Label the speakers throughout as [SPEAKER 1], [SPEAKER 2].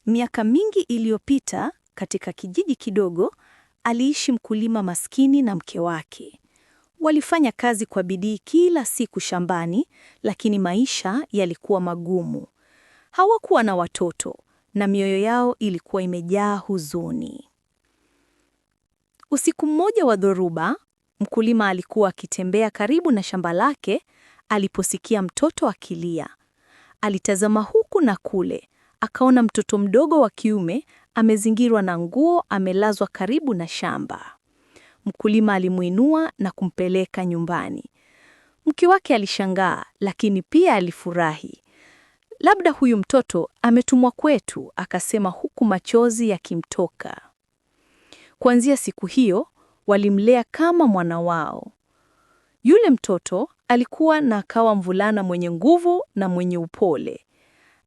[SPEAKER 1] Miaka mingi iliyopita, katika kijiji kidogo, aliishi mkulima maskini na mke wake. Walifanya kazi kwa bidii kila siku shambani, lakini maisha yalikuwa magumu. Hawakuwa na watoto na mioyo yao ilikuwa imejaa huzuni. Usiku mmoja wa dhoruba, mkulima alikuwa akitembea karibu na shamba lake aliposikia mtoto akilia. Alitazama huku na kule, akaona mtoto mdogo wa kiume amezingirwa na nguo, amelazwa karibu na shamba. Mkulima alimuinua na kumpeleka nyumbani. Mke wake alishangaa, lakini pia alifurahi. Labda huyu mtoto ametumwa kwetu, akasema huku machozi yakimtoka. Kuanzia siku hiyo, walimlea kama mwana wao. Yule mtoto alikuwa na akawa mvulana mwenye nguvu na mwenye upole.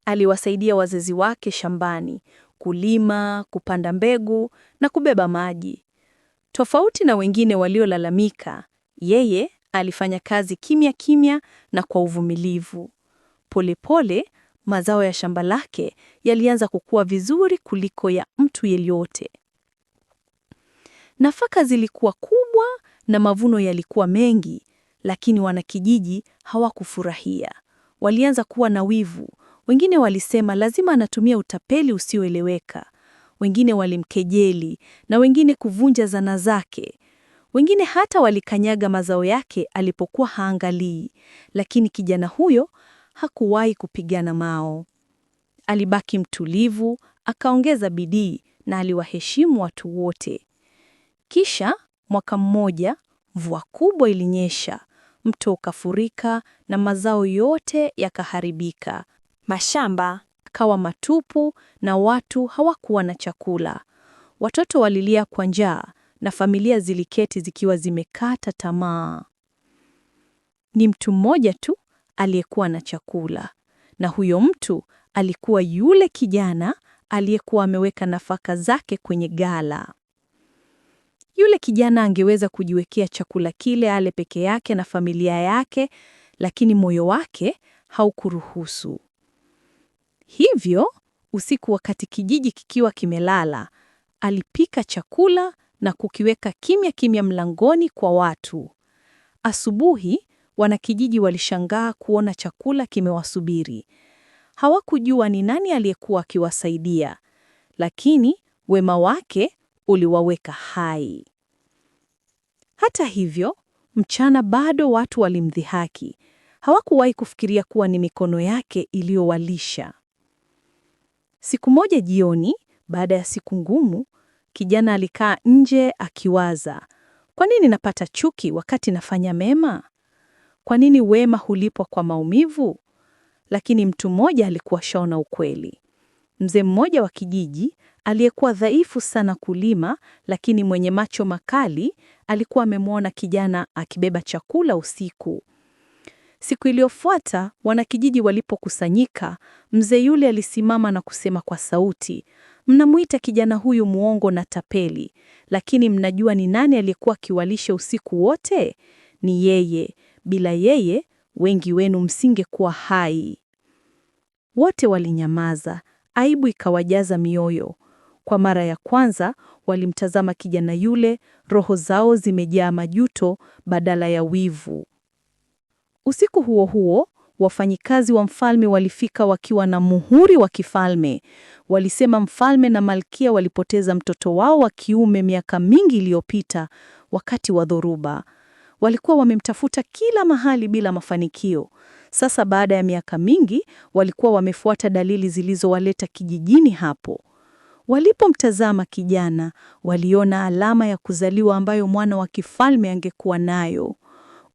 [SPEAKER 1] Aliwasaidia wazazi wake shambani, kulima, kupanda mbegu na kubeba maji. Tofauti na wengine waliolalamika, yeye alifanya kazi kimya kimya na kwa uvumilivu. Polepole, mazao ya shamba lake yalianza kukua vizuri kuliko ya mtu yeyote. Nafaka zilikuwa kubwa na mavuno yalikuwa mengi, lakini wanakijiji hawakufurahia. Walianza kuwa na wivu. Wengine walisema lazima anatumia utapeli usioeleweka. Wengine walimkejeli na wengine kuvunja zana zake. Wengine hata walikanyaga mazao yake alipokuwa haangalii, lakini kijana huyo hakuwahi kupigana nao. Alibaki mtulivu, akaongeza bidii na aliwaheshimu watu wote. Kisha mwaka mmoja, mvua kubwa ilinyesha, mto ukafurika na mazao yote yakaharibika. Mashamba kawa matupu na watu hawakuwa na chakula. Watoto walilia kwa njaa na familia ziliketi zikiwa zimekata tamaa. Ni mtu mmoja tu aliyekuwa na chakula, na huyo mtu alikuwa yule kijana aliyekuwa ameweka nafaka zake kwenye ghala. Yule kijana angeweza kujiwekea chakula kile ale peke yake na familia yake, lakini moyo wake haukuruhusu. Hivyo, usiku wakati kijiji kikiwa kimelala, alipika chakula na kukiweka kimya kimya mlangoni kwa watu. Asubuhi, wanakijiji walishangaa kuona chakula kimewasubiri. Hawakujua ni nani aliyekuwa akiwasaidia, lakini wema wake uliwaweka hai. Hata hivyo, mchana bado watu walimdhihaki. Hawakuwahi kufikiria kuwa ni mikono yake iliyowalisha. Siku moja jioni, baada ya siku ngumu, kijana alikaa nje akiwaza, kwa nini napata chuki wakati nafanya mema? Kwa nini wema hulipwa kwa maumivu? Lakini mtu mmoja alikuwa shaona ukweli. Mzee mmoja wa kijiji, aliyekuwa dhaifu sana kulima, lakini mwenye macho makali, alikuwa amemwona kijana akibeba chakula usiku. Siku iliyofuata, wanakijiji walipokusanyika, mzee yule alisimama na kusema kwa sauti, mnamuita kijana huyu muongo na tapeli, lakini mnajua ni nani aliyekuwa akiwalisha usiku wote? Ni yeye. Bila yeye, wengi wenu msingekuwa hai. Wote walinyamaza, aibu ikawajaza mioyo. Kwa mara ya kwanza, walimtazama kijana yule, roho zao zimejaa majuto badala ya wivu. Usiku huo huo, wafanyikazi wa mfalme walifika wakiwa na muhuri wa kifalme. Walisema mfalme na malkia walipoteza mtoto wao wa kiume miaka mingi iliyopita wakati wa dhoruba. Walikuwa wamemtafuta kila mahali bila mafanikio. Sasa baada ya miaka mingi, walikuwa wamefuata dalili zilizowaleta kijijini hapo. Walipomtazama kijana, waliona alama ya kuzaliwa ambayo mwana wa kifalme angekuwa nayo.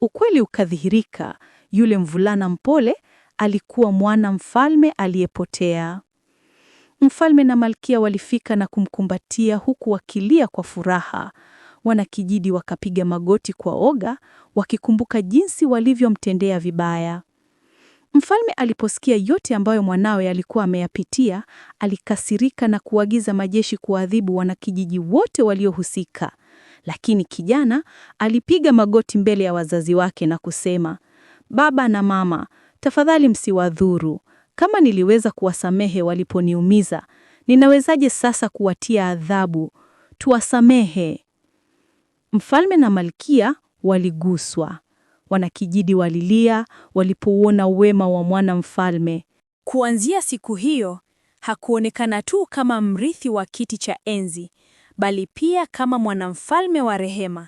[SPEAKER 1] Ukweli ukadhihirika, yule mvulana mpole alikuwa mwana mfalme aliyepotea. Mfalme na malkia walifika na kumkumbatia huku wakilia kwa furaha. Wanakijiji wakapiga magoti kwa oga, wakikumbuka jinsi walivyomtendea vibaya. Mfalme aliposikia yote ambayo mwanawe alikuwa ameyapitia, alikasirika na kuagiza majeshi kuadhibu wanakijiji wote waliohusika. Lakini kijana alipiga magoti mbele ya wazazi wake na kusema, baba na mama, tafadhali msiwadhuru. Kama niliweza kuwasamehe waliponiumiza, Ninawezaje sasa kuwatia adhabu? Tuwasamehe. Mfalme na malkia waliguswa. Wanakijiji walilia walipouona wema wa mwana mfalme. Kuanzia siku hiyo, hakuonekana tu kama mrithi wa kiti cha enzi, bali pia kama mwanamfalme wa rehema.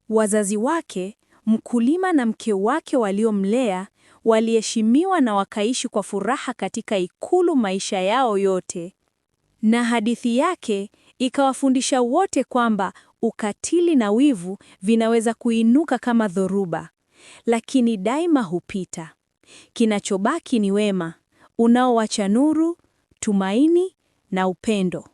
[SPEAKER 1] Wazazi wake, mkulima na mke wake waliomlea, waliheshimiwa na wakaishi kwa furaha katika ikulu maisha yao yote. Na hadithi yake ikawafundisha wote kwamba ukatili na wivu vinaweza kuinuka kama dhoruba, lakini daima hupita. Kinachobaki ni wema, unaoacha nuru, tumaini na upendo.